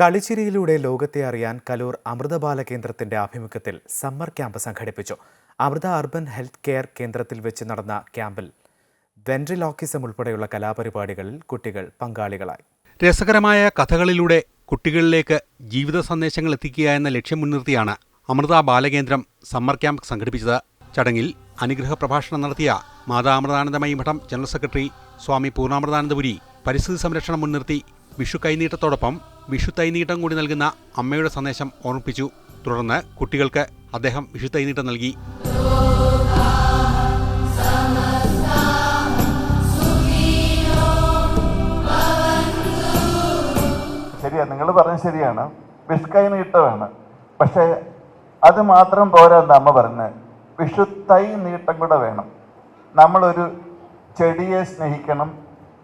കളിച്ചിരിയിലൂടെ ലോകത്തെ അറിയാൻ കലൂർ അമൃത ബാലകേന്ദ്രത്തിന്റെ ആഭിമുഖ്യത്തിൽ സമ്മർ ക്യാമ്പ് സംഘടിപ്പിച്ചു. അമൃത അർബൻ ഹെൽത്ത് കെയർ കേന്ദ്രത്തിൽ വെച്ച് നടന്ന ക്യാമ്പിൽ വെൻട്രിലോക്കിസം ഉൾപ്പെടെയുള്ള കലാപരിപാടികളിൽ കുട്ടികൾ പങ്കാളികളായി. രസകരമായ കഥകളിലൂടെ കുട്ടികളിലേക്ക് ജീവിത സന്ദേശങ്ങൾ എത്തിക്കുക എന്ന ലക്ഷ്യം മുൻനിർത്തിയാണ് അമൃത ബാലകേന്ദ്രം സമ്മർ ക്യാമ്പ് സംഘടിപ്പിച്ചത്. ചടങ്ങിൽ അനുഗ്രഹ പ്രഭാഷണം നടത്തിയ മാതാ അമൃതാനന്ദമയി മഠം ജനറൽ സെക്രട്ടറി സ്വാമി പൂർണ്ണാമൃതാനന്ദപുരി പരിസ്ഥിതി സംരക്ഷണം മുൻനിർത്തി വിഷു കൈനീട്ടത്തോടൊപ്പം വിഷു തൈനീട്ടം കൂടി നൽകുന്ന അമ്മയുടെ സന്ദേശം ഓർമ്മിപ്പിച്ചു. തുടർന്ന് കുട്ടികൾക്ക് അദ്ദേഹം വിഷു തൈനീട്ടം നൽകി. ശരിയാ, നിങ്ങൾ പറഞ്ഞത് ശരിയാണ്. വിഷു കൈനീട്ടമാണ്. പക്ഷേ അത് മാത്രം പോരാന്ന് അമ്മ പറഞ്ഞത്. വിഷു തൈ നീട്ടം കൂടെ വേണം. നമ്മളൊരു ചെടിയെ സ്നേഹിക്കണം,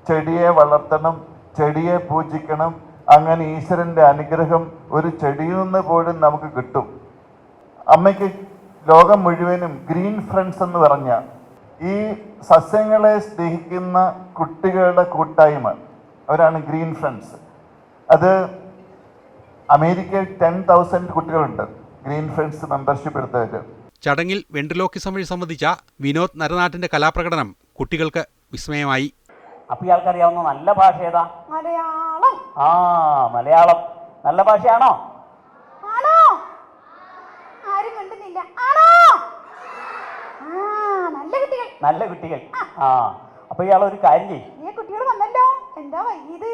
ചെടിയെ വളർത്തണം, ചെടിയെ പൂജിക്കണം. അങ്ങനെ ഈശ്വരൻ്റെ അനുഗ്രഹം ഒരു ചെടിയിൽ നിന്ന് പോലും നമുക്ക് കിട്ടും. അമ്മയ്ക്ക് ലോകം മുഴുവനും ഗ്രീൻ ഫ്രണ്ട്സ് എന്ന് പറഞ്ഞ ഈ സസ്യങ്ങളെ സ്നേഹിക്കുന്ന കുട്ടികളുടെ കൂട്ടായ്മ, അവരാണ് ഗ്രീൻ ഫ്രണ്ട്സ്. അത് അമേരിക്കയിൽ 10,000 കുട്ടികളുണ്ട് ഗ്രീൻ ഫ്രണ്ട്സ് മെമ്പർഷിപ്പ് എടുത്തവർ. ചടങ്ങിൽ വെൻട്രിലോക്കിസം വഴി സംബന്ധിച്ച വിനോദ് നരനാട്ടിന്റെ കലാപ്രകടനം കുട്ടികൾക്ക് വിസ്മയമായി. അപ്പൊ ഇയാൾക്കറിയാവുന്ന നല്ല ഭാഷ ഏതാ? മലയാളം. മലയാളം നല്ല ഭാഷയാണോ? ആണോ? ആരും കണ്ടുന്നില്ല. ആണോ? നല്ല കുട്ടികൾ. നല്ല കുട്ടികൾ. അപ്പൊ ഇയാൾ ഒരു കാര്യം ചെയ്യും. ഈ കുട്ടികൾ വന്നല്ലോ. എന്താ വൈകിയത്?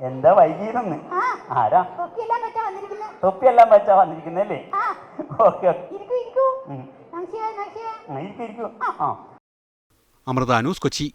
എന്താ വൈകിയതെന്ന്? ആരാ? തൊപ്പിയെല്ലാം വെച്ചാ വന്നിരിക്കുന്നല്ലേ? ഓക്കെ. ഇരിക്കൂ. ഇരിക്കൂ. അമൃത ന്യൂസ്, കൊച്ചി.